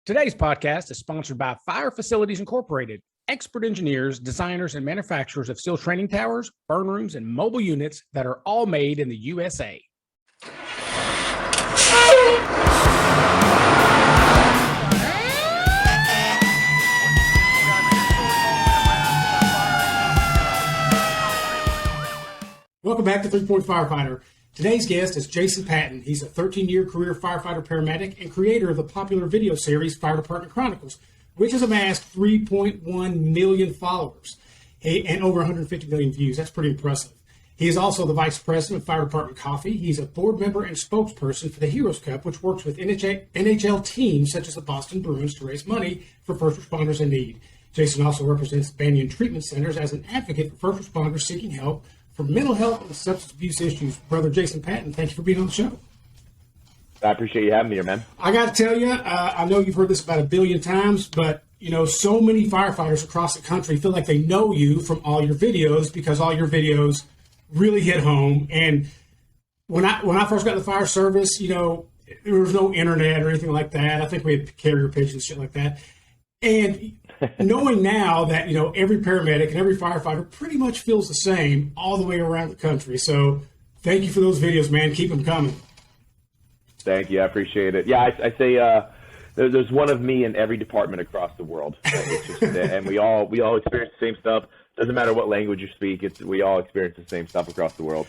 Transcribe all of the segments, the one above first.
Today's podcast is sponsored by Fire Facilities Incorporated, expert engineers, designers, and manufacturers of steel training towers, burn rooms, and mobile units that are all made in the USA. Welcome back to 3-Point Firefighter. Today's guest is Jason Patton. He's a 13-year career firefighter paramedic and creator of the popular video series Fire Department Chronicles, which has amassed 3.1 million followers and over 150 million views. That's pretty impressive. He is also the vice president of Fire Department Coffee. He's a board member and spokesperson for the Heroes Cup, which works with NHL teams such as the Boston Bruins to raise money for first responders in need. Jason also represents Banyan Treatment Centers as an advocate for first responders seeking help for mental health and substance abuse issues. Brother Jason Patton, thank you for being on the show. I appreciate you having me here, man. I got to tell you, I know you've heard this about a billion times, but so many firefighters across the country feel like they know you from all your videos because all your videos really hit home. And when I first got in the fire service, there was no internet or anything like that. I think we had carrier pigeons, shit like that. And knowing now that, every paramedic and every firefighter pretty much feels the same all the way around the country. So thank you for those videos, man. Keep them coming. Thank you. I appreciate it. Yeah, I say there's one of me in every department across the world. And we all experience the same stuff. Doesn't matter what language you speak. We all experience the same stuff across the world.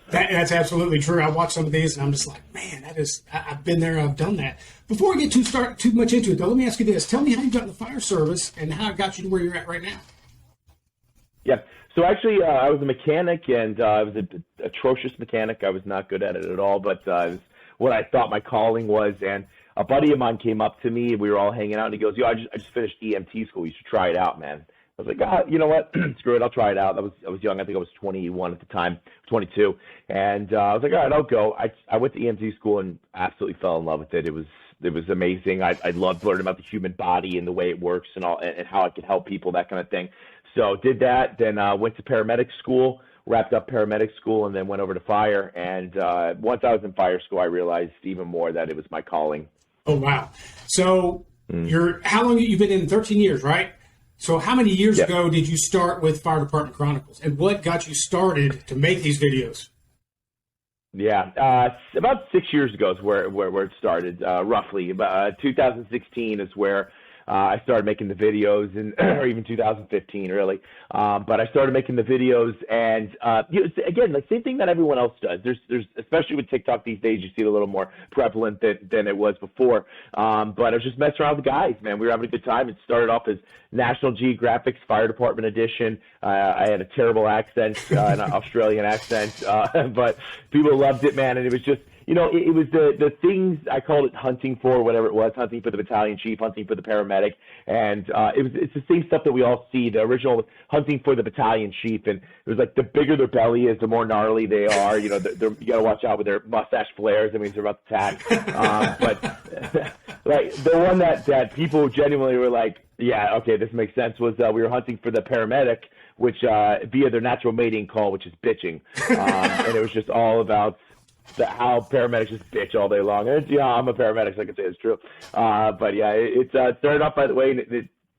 That's absolutely true. I watch some of these and I'm just like, man, I've been there. I've done that. Before we get too much into it, though, let me ask you this. Tell me how you got in the fire service and how it got you to where you're at right now. Yeah. So actually, I was a mechanic and I was an atrocious mechanic. I was not good at it at all, but it was what I thought my calling was. And a buddy of mine came up to me. We were all hanging out and he goes, I just finished EMT school. You should try it out, man. I was like, you know what? Screw it. I'll try it out. I was young. I think I was 21 at the time, 22. And I was like, all right, I'll go. I went to EMT school and absolutely fell in love with it. It was amazing. I loved learning about the human body and the way it works and all, and how it can help people, that kind of thing. So did that. Then went to paramedic school, wrapped up paramedic school, and then went over to fire. And once I was in fire school, I realized even more that it was my calling. Oh, wow. So how long you've been in? 13 years, right? So how many years ago did you start with Fire Department Chronicles, and what got you started to make these videos? Yeah, about 6 years ago is where it started, roughly. About 2016 is where I started making the videos, or even 2015, really. But I started making the videos, and again, the same thing that everyone else does. There's especially with TikTok these days, you see it a little more prevalent than it was before. But I was just messing around with the guys, man. We were having a good time. It started off as National Geographic's Fire Department edition. I had a terrible accent, an Australian accent, but people loved it, man. And it was just, it was the things, I called it hunting for, whatever it was, hunting for the battalion chief, hunting for the paramedic. And it's the same stuff that we all see. The original was hunting for the battalion chief. And it was like the bigger their belly is, the more gnarly they are. You got to watch out with their mustache flares. That means they're about to attack. But like the one that people genuinely were like, yeah, okay, this makes sense, was we were hunting for the paramedic, which via their natural mating call, which is bitching. And it was just all about how paramedics just bitch all day long. And I'm a paramedic, so I can say it's true. But yeah, it started off by the way, and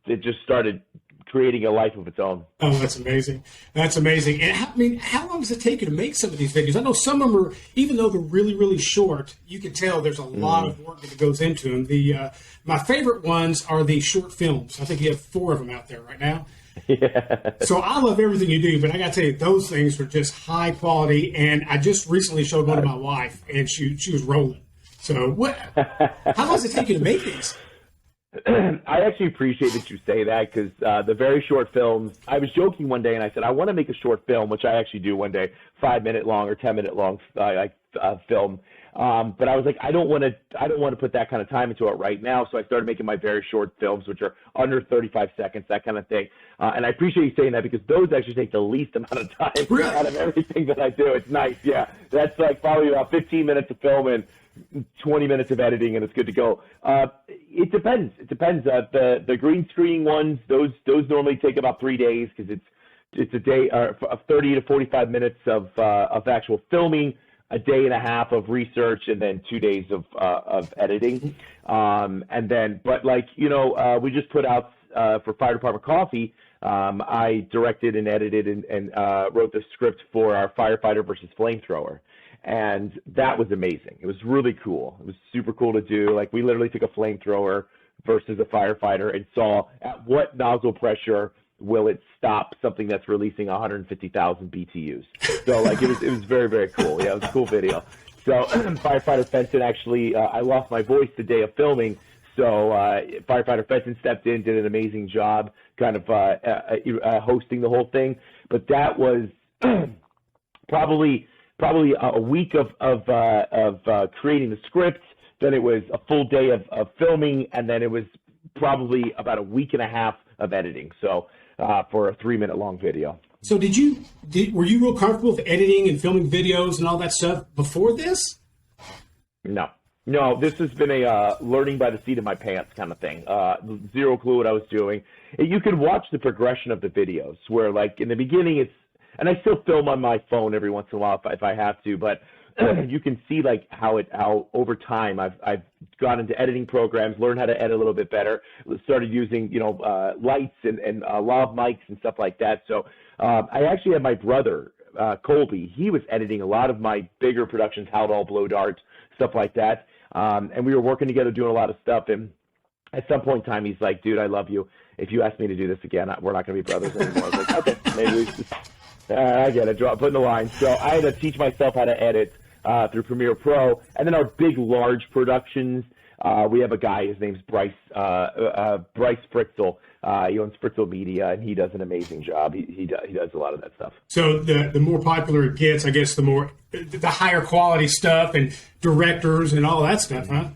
it just started creating a life of its own. Oh, that's amazing. That's amazing. And how long does it take you to make some of these videos? I know some of them are, even though they're really, really short, you can tell there's a lot of work that goes into them. My favorite ones are the short films. I think you have 4 of them out there right now. Yeah. So I love everything you do, but I got to tell you, those things are just high quality. And I just recently showed one to my wife, and she was rolling. So how long does it take you to make these? I actually appreciate that you say that, because the very short films, I was joking one day and I said, I want to make a short film, which I actually do one day, 5-minute long or 10-minute long film. But I was like, I don't want to put that kind of time into it right now. So I started making my very short films, which are under 35 seconds, that kind of thing. And I appreciate you saying that, because those actually take the least amount of time out of everything that I do. It's nice. Yeah. That's like probably about 15 minutes of film and 20 minutes of editing, and it's good to go. It depends. The green screen ones, those normally take about 3 days, because it's a day of 30 to 45 minutes of actual filming, a day and a half of research and then 2 days of editing. And then, but like, you know, we just put out for Fire Department Coffee, I directed and edited and wrote the script for our Firefighter versus Flamethrower. And that was amazing. It was really cool. It was super cool to do. Like, we literally took a flamethrower versus a firefighter and saw at what nozzle pressure will it stop something that's releasing 150,000 BTUs. So, like, it was very, very cool. Yeah, it was a cool video. So, Firefighter Fenton actually, I lost my voice the day of filming. So, Firefighter Fenton stepped in, did an amazing job kind of hosting the whole thing. But that was probably a week of creating the script. Then it was a full day of filming, and then it was probably about a week and a half of editing. So for a 3-minute long video. So were you real comfortable with editing and filming videos and all that stuff before this? No, this has been a learning by the seat of my pants kind of thing. Zero clue what I was doing. You can watch the progression of the videos where, like, in the beginning and I still film on my phone every once in a while if I have to, but you can see like how over time I've gone into editing programs, learned how to edit a little bit better, started using, you know, lights and lav mics and stuff like that. So I actually had my brother, Colby, he was editing a lot of my bigger productions, Howdall, Blow Dart, stuff like that. And we were working together doing a lot of stuff. And at some point in time, he's like, dude, I love you. If you ask me to do this again, we're not going to be brothers anymore. I was like, okay, maybe we just, I get it, putting the line. So I had to teach myself how to edit through Premiere Pro. And then our big, large productions, we have a guy, his name's Bryce Fritzl. He owns Fritzl Media, and he does an amazing job. He does a lot of that stuff. So the more popular it gets, I guess the higher quality stuff and directors and all that stuff, huh?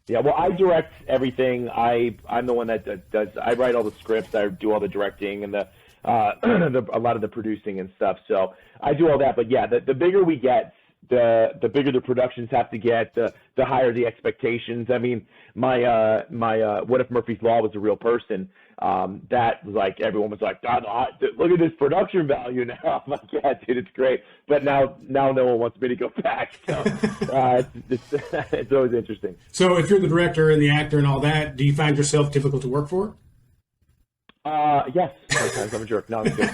Yeah, well, I direct everything. I'm the one that does. I write all the scripts. I do all the directing and a lot of the producing and stuff. So I do all that. But yeah, the bigger we get, the bigger the productions have to get, the higher the expectations. I mean, my What If Murphy's Law was a real person? That was like, everyone was like, God, look at this production value now. I'm like, yeah, dude, it's great. But now no one wants me to go back. So it's always interesting. So if you're the director and the actor and all that, do you find yourself difficult to work for? Yes, sometimes I'm a jerk. No, I'm good.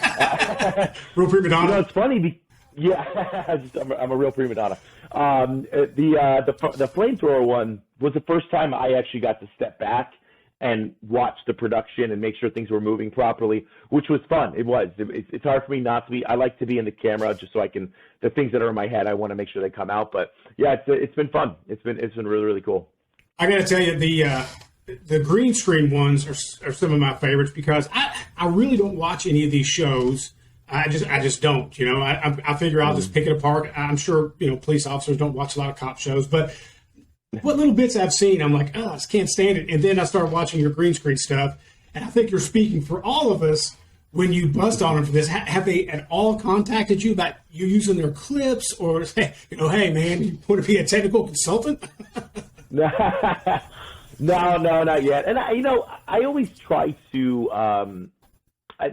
Real prima donna? You know, it's funny. Yeah, I'm a real prima donna. The flamethrower one was the first time I actually got to step back and watch the production and make sure things were moving properly, which was fun. It was. It's hard for me not to be. I like to be in the camera just so I can. The things that are in my head, I want to make sure they come out. But yeah, it's been fun. It's been really, really cool. I got to tell you, the green screen ones are some of my favorites because I really don't watch any of these shows. I just don't, you know. I figure I'll just pick it apart. I'm sure, you know, police officers don't watch a lot of cop shows, but what little bits I've seen, I'm like, oh, I just can't stand it. And then I start watching your green screen stuff, and I think you're speaking for all of us when you bust on them for this. Have they at all contacted you about you using their clips, or say, you know, hey man, you want to be a technical consultant? No, not yet. And I always try to.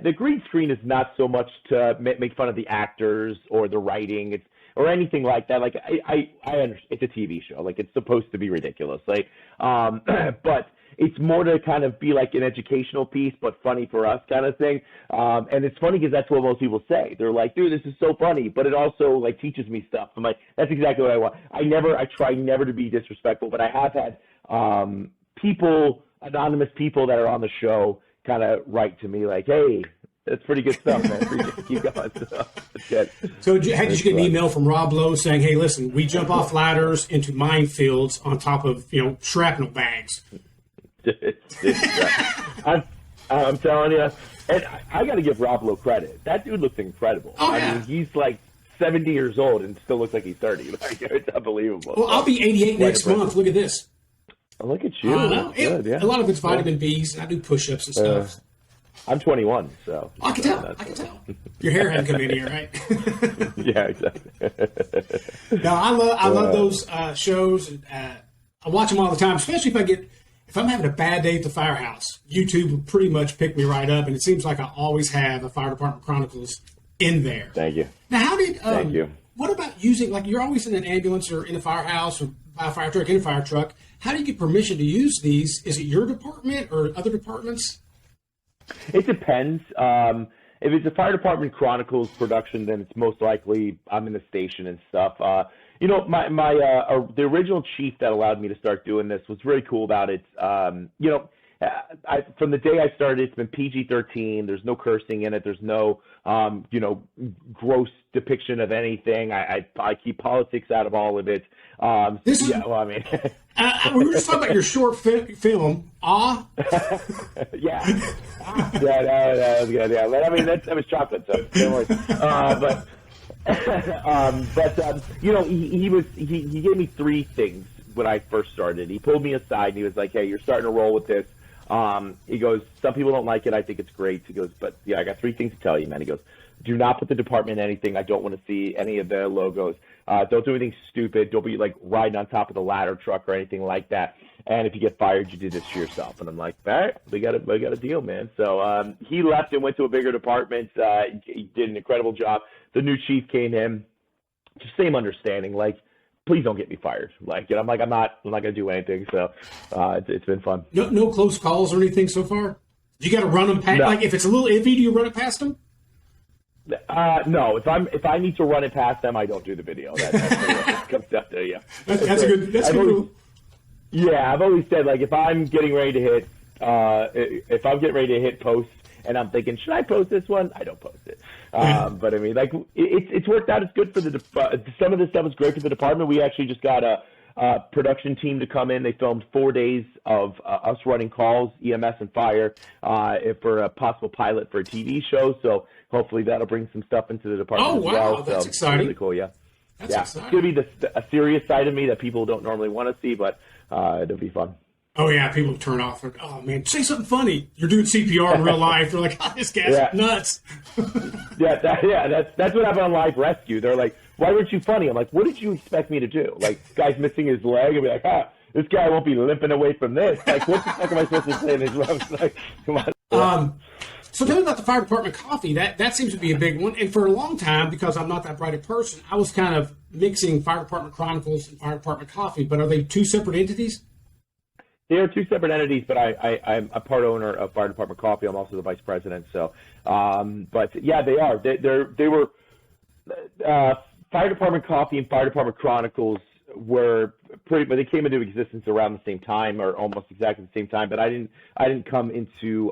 The green screen is not so much to make fun of the actors or the writing, or anything like that. Like I understand it's a TV show. Like, it's supposed to be ridiculous. Like, but it's more to kind of be like an educational piece, but funny for us kind of thing. And it's funny because that's what most people say. They're like, dude, this is so funny, but it also like teaches me stuff. I'm like, that's exactly what I want. I try never to be disrespectful, but I have had anonymous people that are on the show kind of write to me like, hey, that's pretty good stuff, man. Appreciate it. Keep going. That's good. So did you get an email from Rob Lowe saying, hey, listen, we jump off ladders into minefields on top of, you know, shrapnel bags? I'm telling you, and I got to give Rob Lowe credit. That dude looks incredible. Oh, yeah. I mean, he's like 70 years old and still looks like he's 30. Like, it's unbelievable. Well, I'll be 88 next month. Look at this. Oh, look at you. Good, yeah. A lot of it's vitamin B's, and I do push-ups and stuff. I'm 21, so. I can tell. Your hair hadn't come in here, right? Yeah, exactly. No, I love those shows. And, I watch them all the time, especially if I'm having a bad day at the firehouse. YouTube will pretty much pick me right up, and it seems like I always have a Fire Department Chronicles in there. Thank you. Now, how did Thank you. what about using, like you're always in an ambulance or in a firehouse or by a fire truck, in a fire truck. How do you get permission to use these? Is it your department or other departments? It depends. If it's a Fire Department Chronicles production, then it's most likely I'm in the station and stuff. The original chief that allowed me to start doing this was really cool about it. From the day I started, it's been PG-13. There's no cursing in it. There's no, gross depiction of anything. I keep politics out of all of it. We were just talking about your short film. Yeah. That was good. Yeah, but, that was chocolate, so don't worry. He gave me three things when I first started. He pulled me aside and he was like, "Hey, you're starting to roll with this." He goes, "Some people don't like it. I think it's great." He goes, "But yeah, I got three things to tell you, man." He goes, "Do not put the department in anything. I don't want to see any of the logos. Don't do anything stupid. Don't be like riding on top of the ladder truck or anything like that. And if you get fired, you do this to yourself." And I'm like, "All right, we got a deal, man." So he left and went to a bigger department. He did an incredible job. The new chief came in, just same understanding, like, please don't get me fired. I'm not gonna do anything. So it's been fun. No close calls or anything so far. You got to run them past. No. Like if it's a little iffy, do you run it past them? No. If I need to run it past them, I don't do the video. That's what it comes down to. Yeah. That's a good rule. Yeah, I've always said, like, if I'm getting ready to hit post and I'm thinking, should I post this one? I don't post it. But I mean, like, it's worked out. It's good for some of this stuff is great for the department. We actually just got a production team to come in. They filmed 4 days of us running calls, EMS and fire, for a possible pilot for a TV show. So hopefully that'll bring some stuff into the department as well. Oh, wow, that's exciting. Really cool, yeah. That's exciting. It's going to be a serious side of me that people don't normally want to see, but it'll be fun. Oh, yeah, people turn off. Like, oh, man, say something funny. You're doing CPR in real life. They're like, oh, this guy's nuts. That's what happened on Live Rescue. They're like, why weren't you funny? I'm like, what did you expect me to do? Like, guy's missing his leg, and be like, this guy won't be limping away from this. Like, what the fuck am I supposed to say in his room? Like, come on. So tell me about the fire department coffee. That seems to be a big one. And for a long time, because I'm not that bright a person, I was kind of mixing Fire Department Chronicles and Fire Department Coffee. But are they two separate entities? They are two separate entities, but I'm a part owner of Fire Department Coffee. I'm also the vice president. So, but yeah, they are. They were Fire Department Coffee and Fire Department Chronicles were pretty, but they came into existence around the same time, or almost exactly the same time. But I didn't come into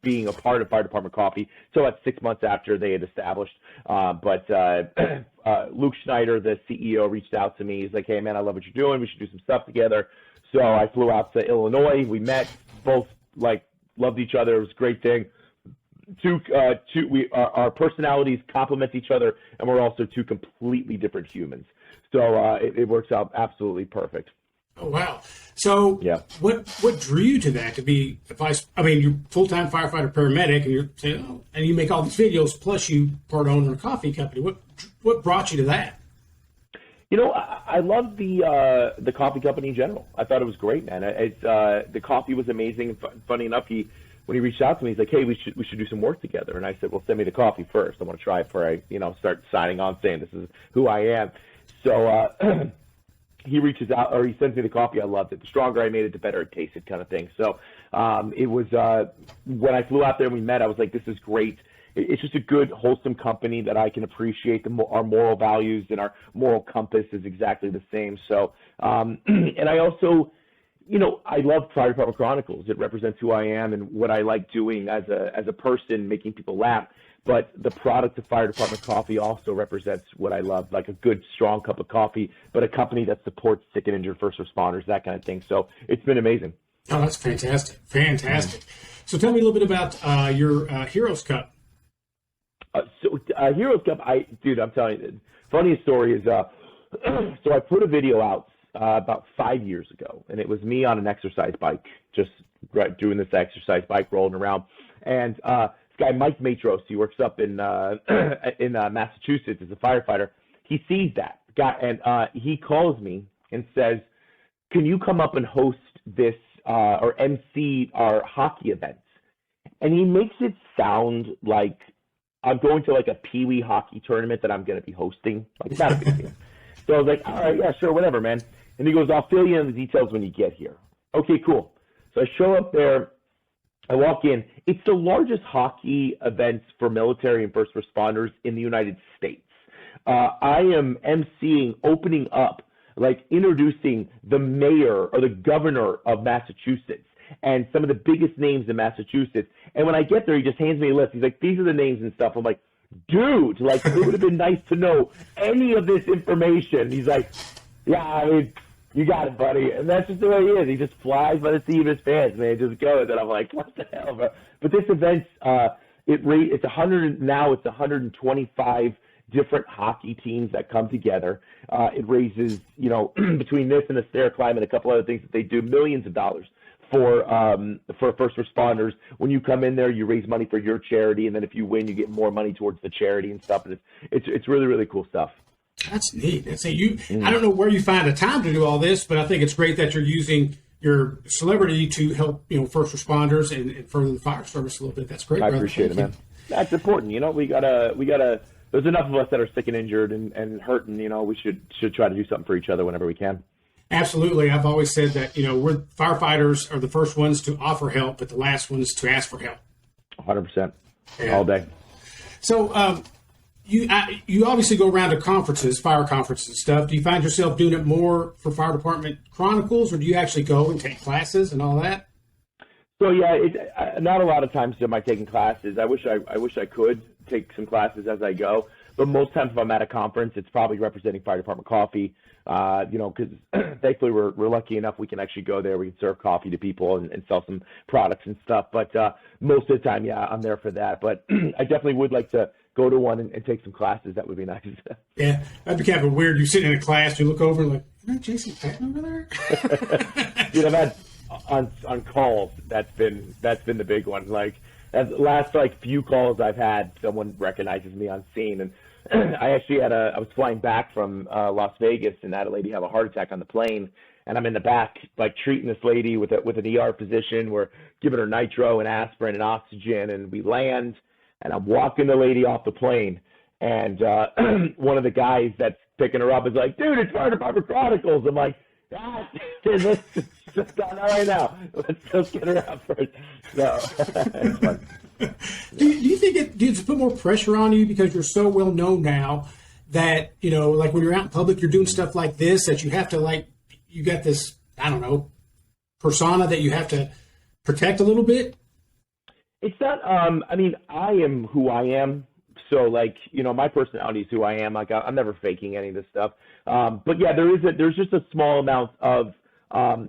being a part of Fire Department Coffee until about 6 months after they had established. But Luke Schneider, the CEO, reached out to me. He's like, "Hey man, I love what you're doing. We should do some stuff together." So I flew out to Illinois. We met, both loved each other. It was a great thing. Our personalities complement each other, and we're also two completely different humans. So it works out absolutely perfect. Oh wow! So yeah, what drew you to that? To be you're full-time firefighter paramedic, and you're saying, and you make all these videos. Plus, you part owner of a coffee company. What brought you to that? I love the coffee company in general. I thought it was great, man. The coffee was amazing. Funny enough, when he reached out to me, he's like, "Hey, we should do some work together." And I said, "Well, send me the coffee first. I want to try it before I, start signing on saying this is who I am." So he reaches out, or he sends me the coffee. I loved it. The stronger I made it, the better it tasted, kind of thing. So it was when I flew out there and we met, I was like, "This is great." It's just a good, wholesome company that I can appreciate. Our moral values and our moral compass is exactly the same. So, and I also, I love Fire Department Chronicles. It represents who I am and what I like doing as a person, making people laugh. But the product of Fire Department Coffee also represents what I love, like a good, strong cup of coffee, but a company that supports sick and injured first responders, that kind of thing. So it's been amazing. Oh, that's fantastic. Fantastic. So tell me a little bit about your Heroes Cup. Heroes Cup, I'm telling you, the funniest story is, so I put a video out about 5 years ago, and it was me on an exercise bike, just doing this exercise bike, rolling around. And this guy, Mike Matros, he works up in Massachusetts as a firefighter. He sees that guy, and he calls me and says, "Can you come up and host this or MC our hockey events?" And he makes it sound like I'm going to like a Pee Wee hockey tournament that I'm going to be hosting. Like, it's not a big deal. So I was like, all right, yeah, sure, whatever, man. And he goes, I'll fill you in the details when you get here. Okay, cool. So I show up there. I walk in. It's the largest hockey event for military and first responders in the United States. I am emceeing, opening up, like introducing the mayor or the governor of Massachusetts and some of the biggest names in Massachusetts. And when I get there, he just hands me a list. He's like, these are the names and stuff. I'm like, dude, like, it would have been nice to know any of this information. He's like, yeah, I mean, you got it, buddy. And that's just the way he is. He just flies by the seat of his pants, man. He just goes. And I'm like, what the hell, bro? But this event, it's 125 different hockey teams that come together. It raises, between this and the stair climb and a couple other things that they do, millions of dollars for first responders. When you come in there, you raise money for your charity, and then if you win, you get more money towards the charity and stuff. And it's really, really cool stuff. That's neat. I don't know where you find the time to do all this, but I think it's great that you're using your celebrity to help, first responders and further the fire service a little bit. That's great. I appreciate it, man. That's important. We gotta. There's enough of us that are sick and injured and hurting. We should try to do something for each other whenever we can. Absolutely. I've always said that, we're firefighters are the first ones to offer help, but the last ones to ask for help. 100%. All day. So you obviously go around to conferences, fire conferences and stuff. Do you find yourself doing it more for Fire Department Chronicles, or do you actually go and take classes and all that? So yeah, not a lot of times am I taking classes. I wish I could take some classes as I go, but most times if I'm at a conference, it's probably representing Fire Department Coffee. Because thankfully we're lucky enough we can actually go there. We can serve coffee to people and sell some products and stuff. But most of the time, yeah, I'm there for that. But I definitely would like to go to one and take some classes. That would be nice. Yeah, that'd be kind of weird. You sit in a class, you look over and like, is that Jason Patton over there? Dude, I've had on calls. That's been the big one. Like last few calls I've had, someone recognizes me on scene. And I actually I was flying back from Las Vegas and had a lady have a heart attack on the plane, and I'm in the back treating this lady with an ER physician. We're giving her nitro and aspirin and oxygen, and we land, and I'm walking the lady off the plane, and one of the guys that's picking her up is like, dude, it's Fire Department Chronicles. I'm like, let's just go right now. Let's get her out first. So it's fun. Do you think does it put more pressure on you because you're so well known now that, like when you're out in public, you're doing stuff like this, that you have to you got this, I don't know, persona that you have to protect a little bit? It's not, I am who I am. So my personality is who I am. Like I'm never faking any of this stuff. But yeah, there's just a small amount of,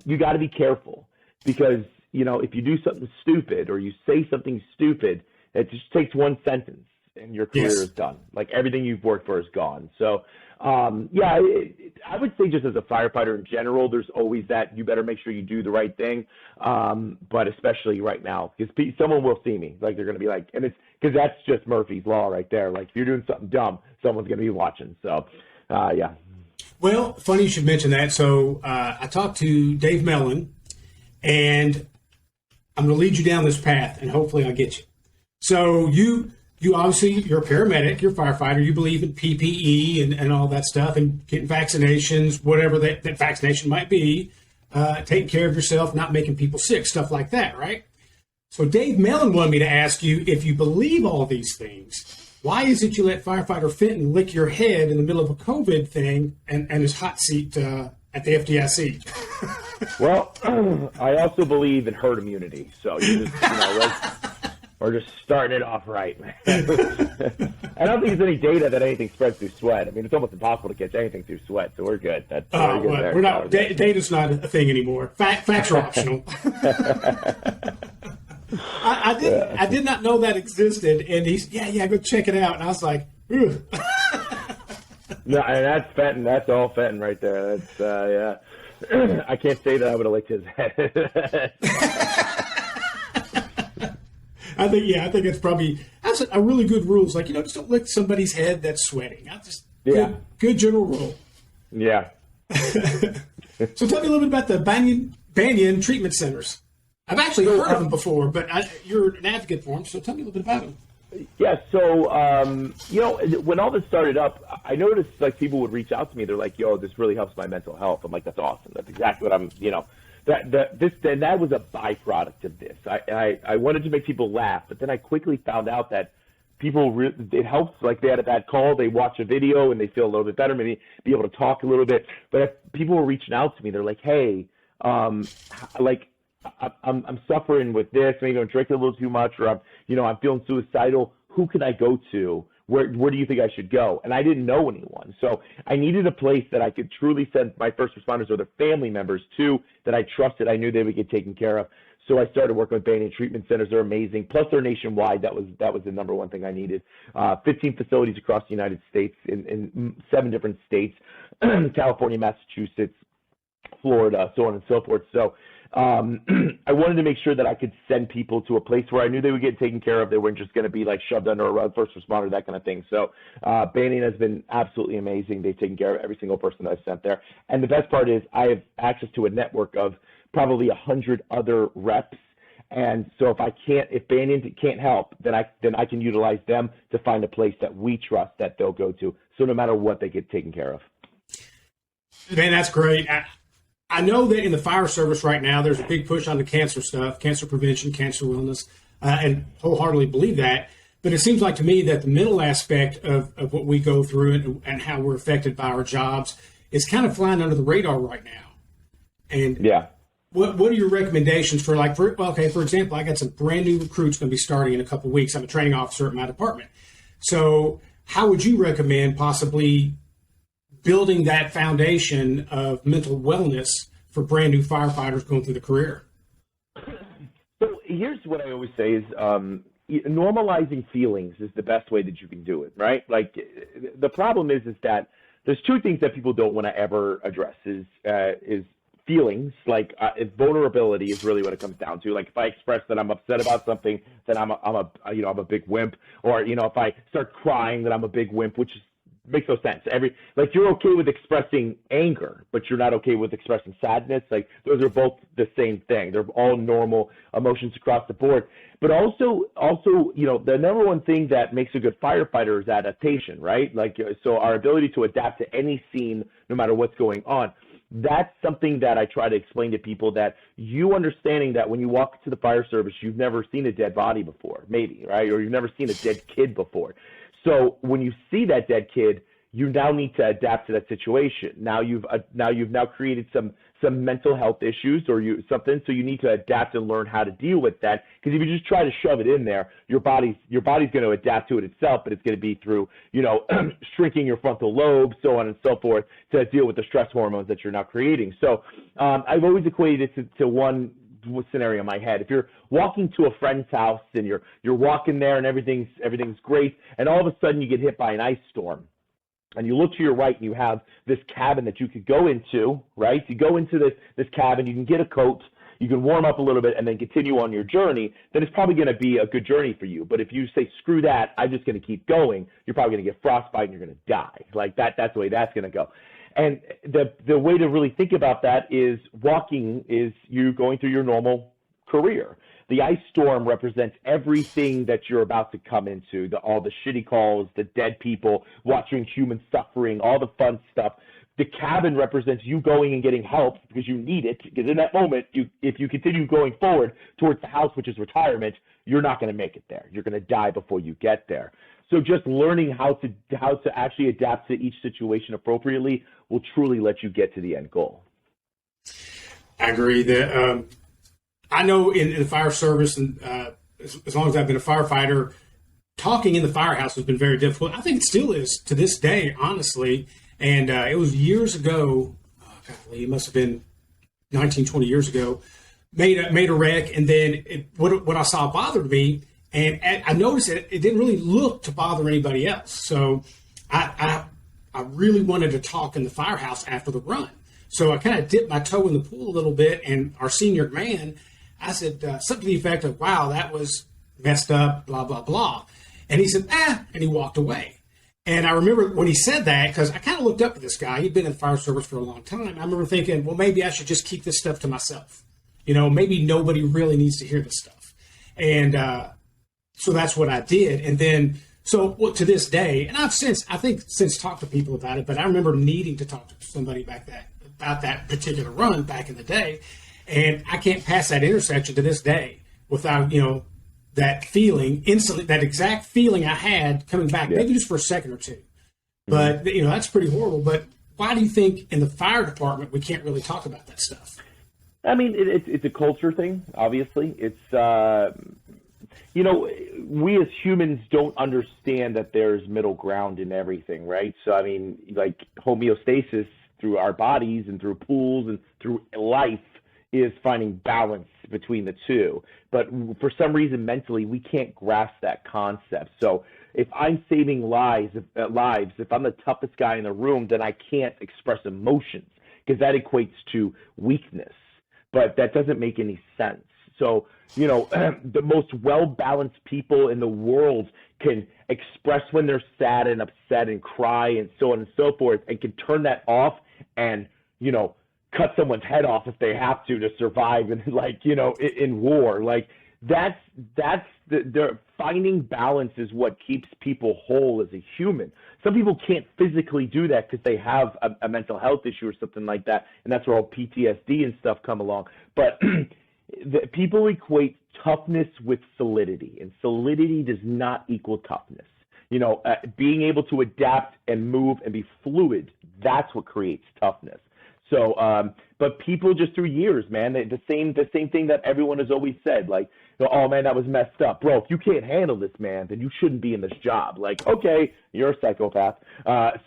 you got to be careful because, if you do something stupid or you say something stupid, it just takes one sentence and your career is done. Like everything you've worked for is gone. So, I would say just as a firefighter in general, there's always that you better make sure you do the right thing. But especially right now, because someone will see me, like they're going to be like, and it's because that's just Murphy's Law right there. Like if you're doing something dumb, someone's going to be watching. So, yeah. Well, funny you should mention that. So I talked to Dave Mellon, and I'm going to lead you down this path, and hopefully I'll get you. So you obviously, you're a paramedic, you're a firefighter, you believe in PPE and all that stuff, and getting vaccinations, whatever that vaccination might be, taking care of yourself, not making people sick, stuff like that, right? So Dave Mellon wanted me to ask you, if you believe all these things, why is it you let firefighter Fenton lick your head in the middle of a COVID thing and his hot seat at the FDIC? Well, I also believe in herd immunity. So we're just starting it off right, man. I don't think there's any data that anything spreads through sweat. I mean, it's almost impossible to catch anything through sweat, so we're good. We're not. Data's not a thing anymore. Facts are optional. I did not know that existed, and he's go check it out, and I was like, ugh. No, and that's Fenton. That's all Fenton right there. That's I can't say that I would have licked his head. I think that's a really good rule. It's like, just don't lick somebody's head that's sweating. Good general rule. Yeah. So tell me a little bit about the Banyan Treatment Centers. I've actually heard of them before, but you're an advocate for them, so tell me a little bit about them. Yeah, so when all this started up, I noticed like people would reach out to me. They're like, "Yo, this really helps my mental health." I'm like, "That's awesome. That's exactly what I'm." That was a byproduct of this. I wanted to make people laugh, but then I quickly found out that it helps. Like they had a bad call, they watch a video and they feel a little bit better, maybe be able to talk a little bit. But if people were reaching out to me, they're like, "Hey, I'm suffering with this. Maybe I'm drinking a little too much, or I'm feeling suicidal. Who can I go to? Where do you think I should go?" And I didn't know anyone, so I needed a place that I could truly send my first responders or their family members to that I trusted. I knew they would get taken care of. So I started working with Banyan Treatment Centers. They're amazing. Plus, they're nationwide. That was the number one thing I needed. 15 facilities across the United States in 7 different states: California, Massachusetts, Florida, so on and so forth. So I wanted to make sure that I could send people to a place where I knew they would get taken care of. They weren't just going to be like shoved under a rug, first responder, that kind of thing. So Banyan has been absolutely amazing. They've taken care of every single person that I've sent there. And the best part is I have access to a network of probably 100 other reps. And so if Banyan can't help, then I can utilize them to find a place that we trust that they'll go to. So no matter what, they get taken care of. Man, that's great. I know that in the fire service right now, there's a big push on the cancer stuff, cancer prevention, cancer wellness, and wholeheartedly believe that. But it seems like to me that the mental aspect of what we go through and how we're affected by our jobs is kind of flying under the radar right now. And yeah. What are your recommendations for for example, I got some brand new recruits going to be starting in a couple of weeks. I'm a training officer at my department. So how would you recommend possibly building that foundation of mental wellness for brand new firefighters going through the career? So here's what I always say is normalizing feelings is the best way that you can do it, right? Like the problem is that there's 2 things that people don't want to ever address is feelings. Like vulnerability is really what it comes down to. Like if I express that I'm upset about something, then I'm a big wimp, or if I start crying, then I'm a big wimp, which makes no sense. You're okay with expressing anger, but you're not okay with expressing sadness. Like those are both the same thing. They're all normal emotions across the board. But also, the number one thing that makes a good firefighter is adaptation, right? So our ability to adapt to any scene, no matter what's going on. That's something that I try to explain to people, that you understanding that when you walk to the fire service, you've never seen a dead body before, maybe, right? Or you've never seen a dead kid before. So when you see that dead kid, you now need to adapt to that situation. Now you've created some mental health issues or something, so you need to adapt and learn how to deal with that. Because if you just try to shove it in there, your body's going to adapt to it itself, but it's going to be through shrinking your frontal lobe, so on and so forth, to deal with the stress hormones that you're now creating. So I've always equated it to one scenario in my head. If you're walking to a friend's house and you're walking there and everything's great, and all of a sudden you get hit by an ice storm, and you look to your right and you have this cabin that you could go into, right? You go into this cabin, you can get a coat, you can warm up a little bit and then continue on your journey, then it's probably going to be a good journey for you. But if you say, screw that, I'm just going to keep going, you're probably going to get frostbite and you're going to die. Like that's the way that's going to go. And the way to really think about that is walking is you going through your normal career. The ice storm represents everything that you're about to come into, all the shitty calls, the dead people, watching human suffering, all the fun stuff. The cabin represents you going and getting help because you need it. Because in that moment, if you continue going forward towards the house, which is retirement, you're not going to make it there. You're going to die before you get there. So just learning how to actually adapt to each situation appropriately will truly let you get to the end goal. I agree that I know in the fire service, and as long as I've been a firefighter, talking in the firehouse has been very difficult. I think it still is to this day, honestly. And it was years ago, it must have been 19, 20 years ago, made a wreck. And then what I saw bothered me. And I noticed it didn't really look to bother anybody else. So I really wanted to talk in the firehouse after the run. So I kind of dipped my toe in the pool a little bit. And our senior man, I said something to the effect of, wow, that was messed up, blah, blah, blah. And he said, and he walked away. And I remember when he said that, because I kind of looked up to this guy. He'd been in the fire service for a long time. I remember thinking, well, maybe I should just keep this stuff to myself. Maybe nobody really needs to hear this stuff. And so that's what I did. And then, so well, to this day, and I think since talked to people about it, but I remember needing to talk to somebody about that particular run back in the day. And I can't pass that intersection to this day without, that feeling instantly, that exact feeling I had coming back, maybe just for a second or two. But, that's pretty horrible. But why do you think in the fire department we can't really talk about that stuff? I mean, it's a culture thing, obviously. It's, we as humans don't understand that there's middle ground in everything, right? So, I mean, like homeostasis through our bodies and through pools and through life is finding balance between the two. But for some reason, mentally, we can't grasp that concept. So if I'm saving lives, if I'm the toughest guy in the room, then I can't express emotions because that equates to weakness. But that doesn't make any sense. So, the most well-balanced people in the world can express when they're sad and upset and cry and so on and so forth, and can turn that off and, cut someone's head off if they have to survive and in war. Like that's the finding balance is what keeps people whole as a human. Some people can't physically do that because they have a mental health issue or something like that, and that's where all PTSD and stuff come along. But people equate toughness with solidity, and solidity does not equal toughness. Being able to adapt and move and be fluid, that's what creates toughness. So, but people just through years, man, the same thing that everyone has always said, like, oh man, that was messed up, bro. If you can't handle this, man, then you shouldn't be in this job. Like, okay, you're a psychopath. But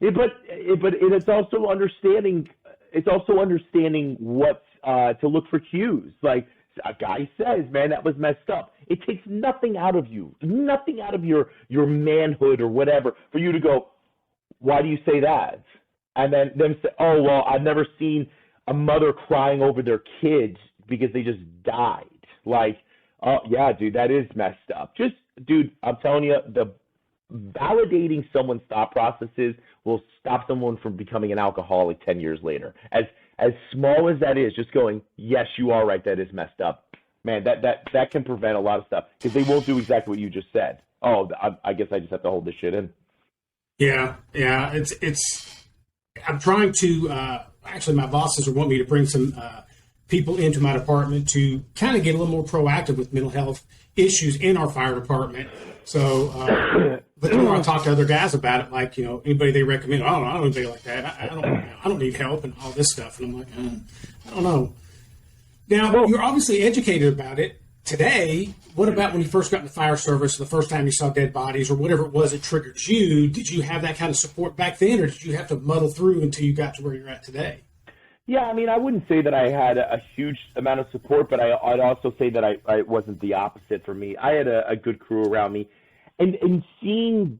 it's also understanding. It's also understanding what to look for cues. Like a guy says, man, that was messed up. It takes nothing out of you, nothing out of your manhood or whatever, for you to go, why do you say that? And then them say, oh, well, I've never seen a mother crying over their kids because they just died. Like, oh, yeah, dude, that is messed up. Just, dude, I'm telling you, the validating someone's thought processes will stop someone from becoming an alcoholic 10 years later. As small as that is, just going, yes, you are right, that is messed up. Man, that can prevent a lot of stuff because they won't do exactly what you just said. Oh, I guess I just have to hold this shit in. Yeah, it's. I'm trying to, actually my bosses want me to bring some people into my department to kind of get a little more proactive with mental health issues in our fire department. So, but the more I talk to other guys about it, like, anybody they recommend, I don't know anybody like that. I don't need help and all this stuff. And I'm like, I don't know. Now, you're obviously educated about it. Today, what about when you first got in the fire service, the first time you saw dead bodies or whatever it was that triggered you? Did you have that kind of support back then, or did you have to muddle through until you got to where you're at today? Yeah, I mean, I wouldn't say that I had a huge amount of support, but I'd also say that I wasn't the opposite for me. I had a good crew around me, and seeing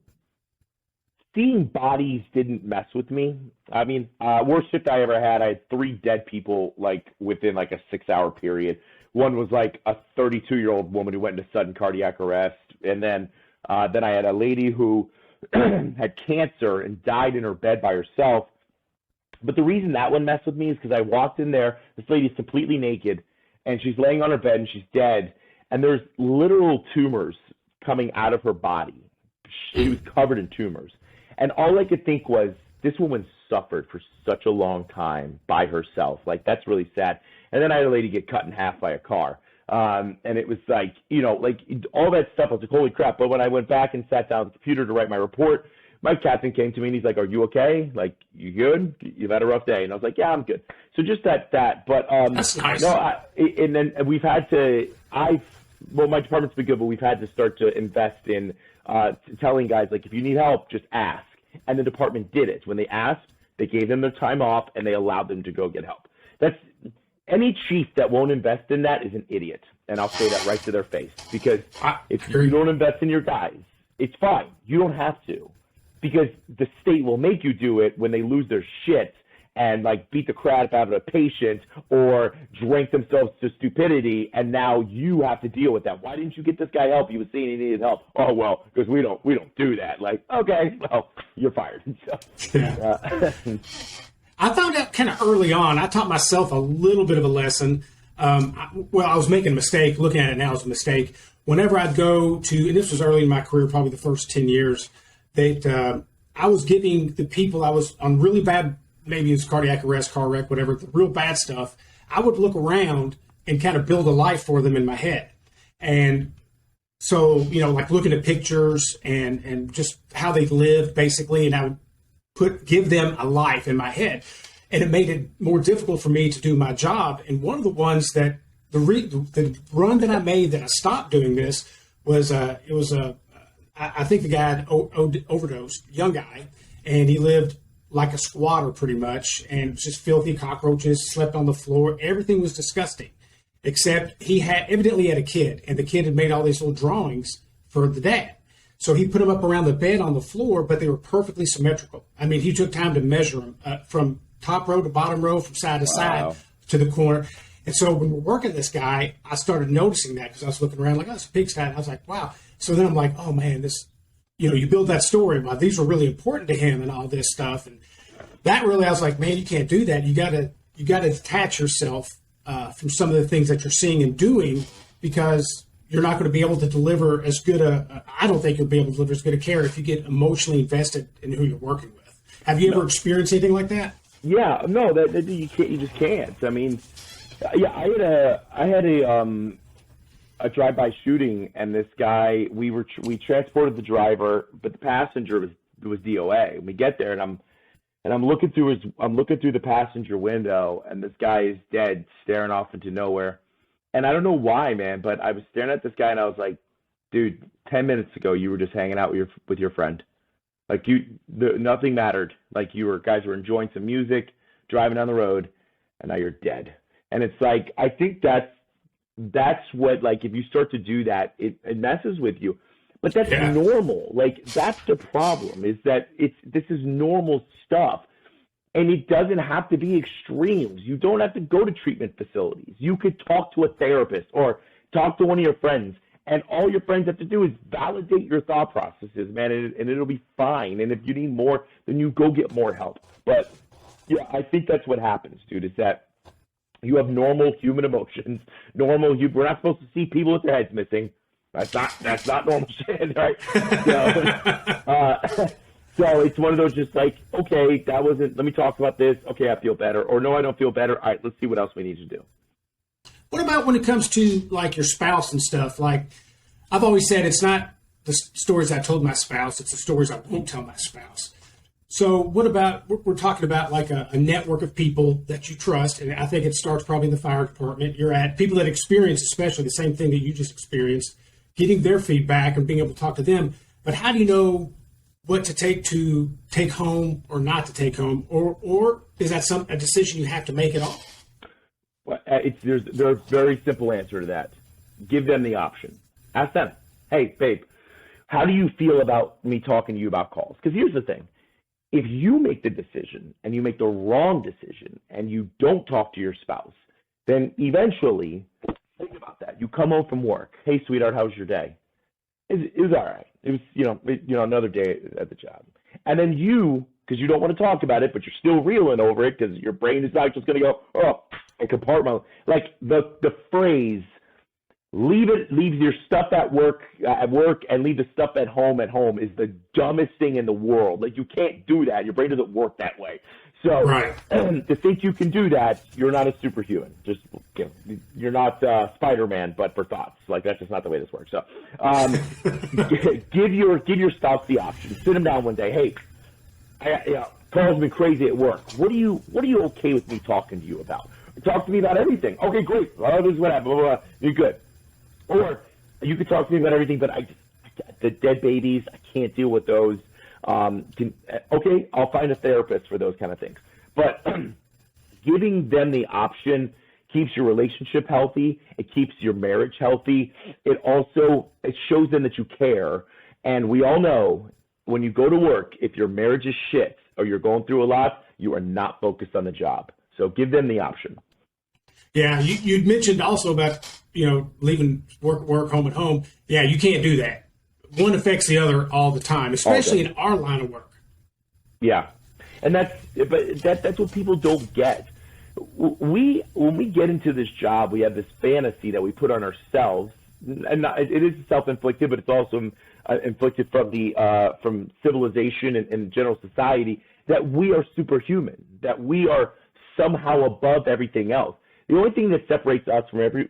bodies didn't mess with me. I mean, worst shift I ever had, I had 3 dead people within a 6-hour period. One was a 32-year-old woman who went into sudden cardiac arrest, and then I had a lady who had cancer and died in her bed by herself. But the reason that one messed with me is because I walked in there, this lady's completely naked, and she's laying on her bed and she's dead, and there's literal tumors coming out of her body. She was covered in tumors. And all I could think was, this woman suffered for such a long time by herself. That's really sad. And then I had a lady get cut in half by a car. And it was all that stuff. I was like, holy crap. But when I went back and sat down at the computer to write my report, my captain came to me and he's like, are you okay? You good? You've had a rough day. And I was like, yeah, I'm good. So just that. But that's nice. And then we've had to, my department's been good, but we've had to start to invest in telling guys, if you need help, just ask. And the department did it. When they asked, they gave them their time off and they allowed them to go get help. Any chief that won't invest in that is an idiot. And I'll say that right to their face. Because if you don't invest in your guys, it's fine. You don't have to. Because the state will make you do it when they lose their shit and beat the crap out of a patient or drink themselves to stupidity, and now you have to deal with that. Why didn't you get this guy help? He was saying he needed help. Oh, well, because we don't do that. Okay, well, you're fired. I found out kind of early on. I taught myself a little bit of a lesson. I was making a mistake. Looking at it now as a mistake. Whenever I'd go to, and this was early in my career, probably the first 10 years, that I was giving the people I was on really bad, maybe it's cardiac arrest, car wreck, whatever, the real bad stuff, I would look around and kind of build a life for them in my head. And so, like looking at pictures and just how they lived, basically, and I would give them a life in my head. And it made it more difficult for me to do my job. And one of the ones that the run that I made that I stopped doing this was I think the guy had overdosed, young guy, and he lived like a squatter pretty much, and it was just filthy, cockroaches, slept on the floor. Everything was disgusting, except he evidently had a kid, and the kid had made all these little drawings for the dad. So he put them up around the bed on the floor, but they were perfectly symmetrical. I mean, he took time to measure them from top row to bottom row, from side to side to the corner. And so when we're working this guy, I started noticing that because I was looking around like, oh, it's a pigsty. I was like, wow. So then I'm like, oh man, this, you build that story about these were really important to him and all this stuff. And that really, I was like, man, you can't do that. You gotta detach yourself from some of the things that you're seeing and doing, because you're not going to be able to deliver as good I don't think you'll be able to deliver as good a care if you get emotionally invested in who you're working with. Have you ever experienced anything like that? Yeah, no, that you can't. You just can't. I mean, yeah, I had a drive-by shooting, and this guy, we transported the driver, but the passenger was DOA. And we get there, and I'm looking through the passenger window, and this guy is dead, staring off into nowhere. And I don't know why, man, but I was staring at this guy, and I was like, dude, 10 minutes ago you were just hanging out with your friend. Like nothing mattered. Like guys were enjoying some music, driving down the road, and now you're dead. And it's like, I think that's what, like, if you start to do that, it messes with you. But that's normal. Like, that's the problem, is that this is normal stuff. And it doesn't have to be extremes. You don't have to go to treatment facilities. You could talk to a therapist or talk to one of your friends, and all your friends have to do is validate your thought processes, man, and it'll be fine. And if you need more, then you go get more help. But yeah, I think that's what happens, dude, is that you have normal human emotions. We're not supposed to see people with their heads missing. That's not normal shit, right? So it's one of those, just like, okay, that wasn't, let me talk about this. Okay, I feel better. Or no, I don't feel better. All right, let's see what else we need to do. What about when it comes to, like, your spouse and stuff? Like, I've always said it's not the stories I told my spouse, it's the stories I won't tell my spouse. So what about, we're talking about like a network of people that you trust, and I think it starts probably in the fire department. You're at people that experience especially the same thing that you just experienced, getting their feedback and being able to talk to them. But how do you know what to take home or not to take home, or is that a decision you have to make at all? Well, there's a very simple answer to that. Give them the option. Ask them, hey, babe, how do you feel about me talking to you about calls? Because here's the thing. If you make the decision and you make the wrong decision and you don't talk to your spouse, then eventually, think about that. You come home from work. Hey, sweetheart, how was your day? It was all right. It was, another day at the job. And then because you don't want to talk about it, but you're still reeling over it because your brain is not just going to go, oh, and compartment. Like the phrase, leave your stuff at work, and leave the stuff at home is the dumbest thing in the world. Like, you can't do that. Your brain doesn't work that way. So to think you can do that, you're not a superhuman. Just, you're not Spider-Man, but for thoughts. Like, that's just not the way this works. So give your spouse the option. Sit them down one day. Hey, Carl's been crazy at work. What are you okay with me talking to you about? Talk to me about everything. Okay, great. Oh, this is what happened. Blah, blah, blah. You're good. Or you could talk to me about everything, but the dead babies, I can't deal with those. Okay, I'll find a therapist for those kind of things. But giving them the option keeps your relationship healthy. It keeps your marriage healthy. It shows them that you care. And we all know, when you go to work, if your marriage is shit or you're going through a lot, you are not focused on the job. So give them the option. Yeah, you mentioned also about, leaving work, home at home. Yeah, you can't do that. One affects the other all the time, especially in our line of work. Yeah, and that's what people don't get. when we get into this job, we have this fantasy that we put on ourselves, and it is self-inflicted, but it's also inflicted from civilization and general society, that we are superhuman, that we are somehow above everything else. The only thing that separates us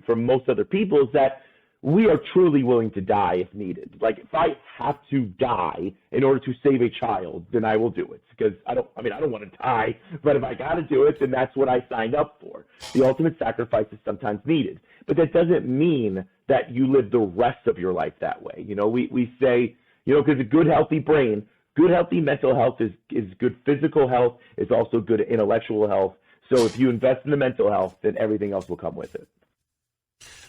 from most other people is that we are truly willing to die if needed. Like, if I have to die in order to save a child, then I will do it, because I don't want to die, but if I got to do it, then that's what I signed up for. The ultimate sacrifice is sometimes needed, but that doesn't mean that you live the rest of your life that way. We say, because a good, healthy brain, good, healthy mental health is good physical health, is also good intellectual health. So if you invest in the mental health, then everything else will come with it.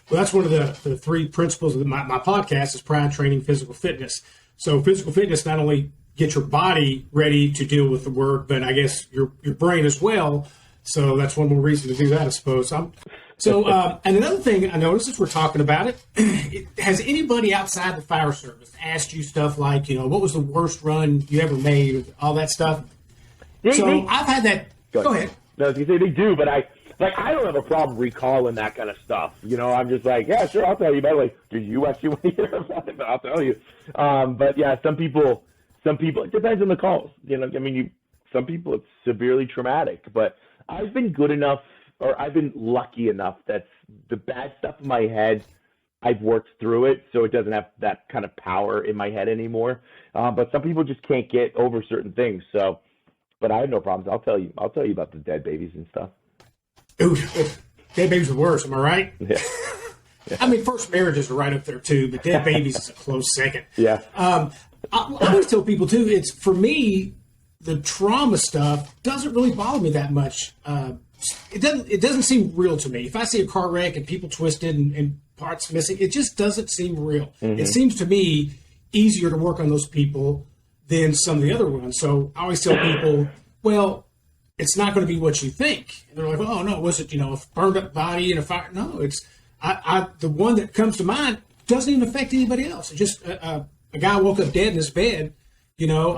Well, that's one of the three principles of my podcast is Pride Training Physical Fitness. So physical fitness not only gets your body ready to deal with the work, but I guess your brain as well. So that's one more reason to do that, I suppose. And another thing I noticed as we're talking about it, has anybody outside the fire service asked you stuff like, what was the worst run you ever made, or all that stuff? I've had that. Go ahead. No, you say they do, but I don't have a problem recalling that kind of stuff. I'm just like, yeah, sure, I'll tell you. By the way, do you actually want to hear about it? But I'll tell you. But yeah, some people, it depends on the calls. Some people it's severely traumatic, but I've been good enough, or I've been lucky enough that the bad stuff in my head, I've worked through it, so it doesn't have that kind of power in my head anymore. But some people just can't get over certain things. So, but I have no problems. I'll tell you about the dead babies and stuff. Ooh, dead babies are worse. Am I right? Yeah. I mean, first marriages are right up there too, but dead babies is a close second. Yeah. I always tell people too, it's, for me, the trauma stuff doesn't really bother me that much. It doesn't seem real to me. If I see a car wreck and people twisted and parts missing, it just doesn't seem real. Mm-hmm. It seems to me easier to work on those people than some of the other ones. So I always tell people, well, it's not going to be what you think. And they're like, oh, no, was it, a burned up body in a fire? No, it's the one that comes to mind doesn't even affect anybody else. It's just a guy woke up dead in his bed, and you know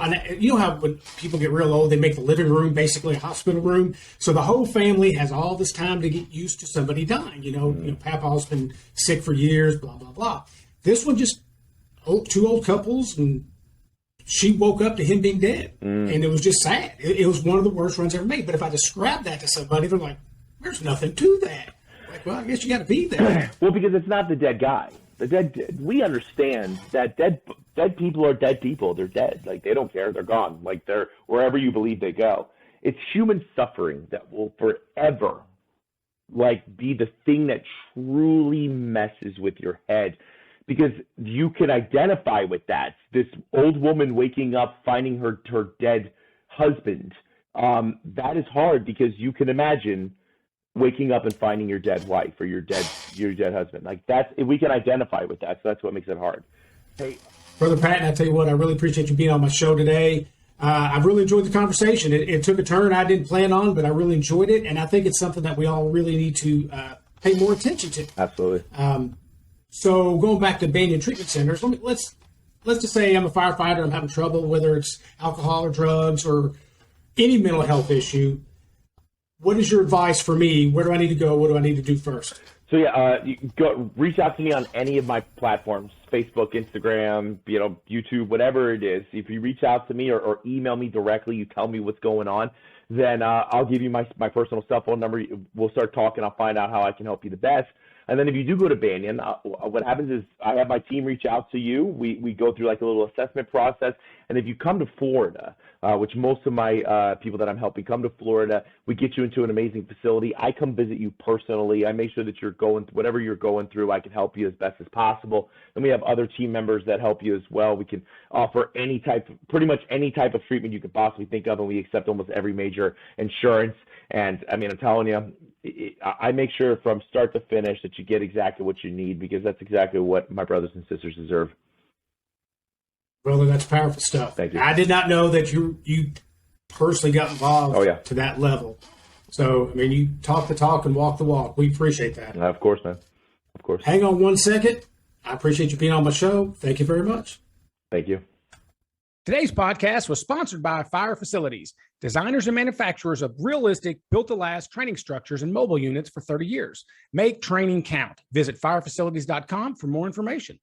how when people get real old, they make the living room basically a hospital room. So the whole family has all this time to get used to somebody dying. Papa's been sick for years, blah, blah, blah. This one just two old couples, and she woke up to him being dead, and it was just sad. It was one of the worst runs ever made. But if I describe that to somebody, they're like, there's nothing to that. Like, well, I guess you got to be there. Well, because it's not the dead guy. We understand that dead people are dead people. They're dead. Like, they don't care. They're gone. Like, they're wherever you believe they go. It's human suffering that will forever, be the thing that truly messes with your head. Because you can identify with that. This old woman waking up, finding her dead husband. That is hard, because you can imagine waking up and finding your dead wife or your dead husband. We can identify with that, so that's what makes it hard. Hey, Brother Patton, I tell you what, I really appreciate you being on my show today. I've really enjoyed the conversation. It took a turn I didn't plan on, but I really enjoyed it, and I think it's something that we all really need to pay more attention to. Absolutely. So going back to Banyan Treatment Centers, let's just say I'm a firefighter. I'm having trouble, whether it's alcohol or drugs or any mental health issue. What is your advice for me? Where do I need to go? What do I need to do first? So you reach out to me on any of my platforms: Facebook, Instagram, YouTube, whatever it is. If you reach out to me or email me directly, you tell me what's going on, then I'll give you my personal cell phone number. We'll start talking. I'll find out how I can help you the best. And then if you do go to Banyan, what happens is I have my team reach out to you. We go through a little assessment process. And if you come to Florida, which most of my people that I'm helping come to Florida, we get you into an amazing facility. I come visit you personally. I make sure that whatever you're going through, I can help you as best as possible. And we have other team members that help you as well. We can offer pretty much any type of treatment you could possibly think of, and we accept almost every major insurance. And I mean, I'm telling you, I make sure from start to finish that you get exactly what you need, because that's exactly what my brothers and sisters deserve. Brother, that's powerful stuff. Thank you. I did not know that you personally got involved to that level. So, I mean, you talk the talk and walk the walk. We appreciate that. Of course, man. Of course. Hang on one second. I appreciate you being on my show. Thank you very much. Thank you. Today's podcast was sponsored by Fire Facilities, designers and manufacturers of realistic, built-to-last training structures and mobile units for 30 years. Make training count. Visit firefacilities.com for more information.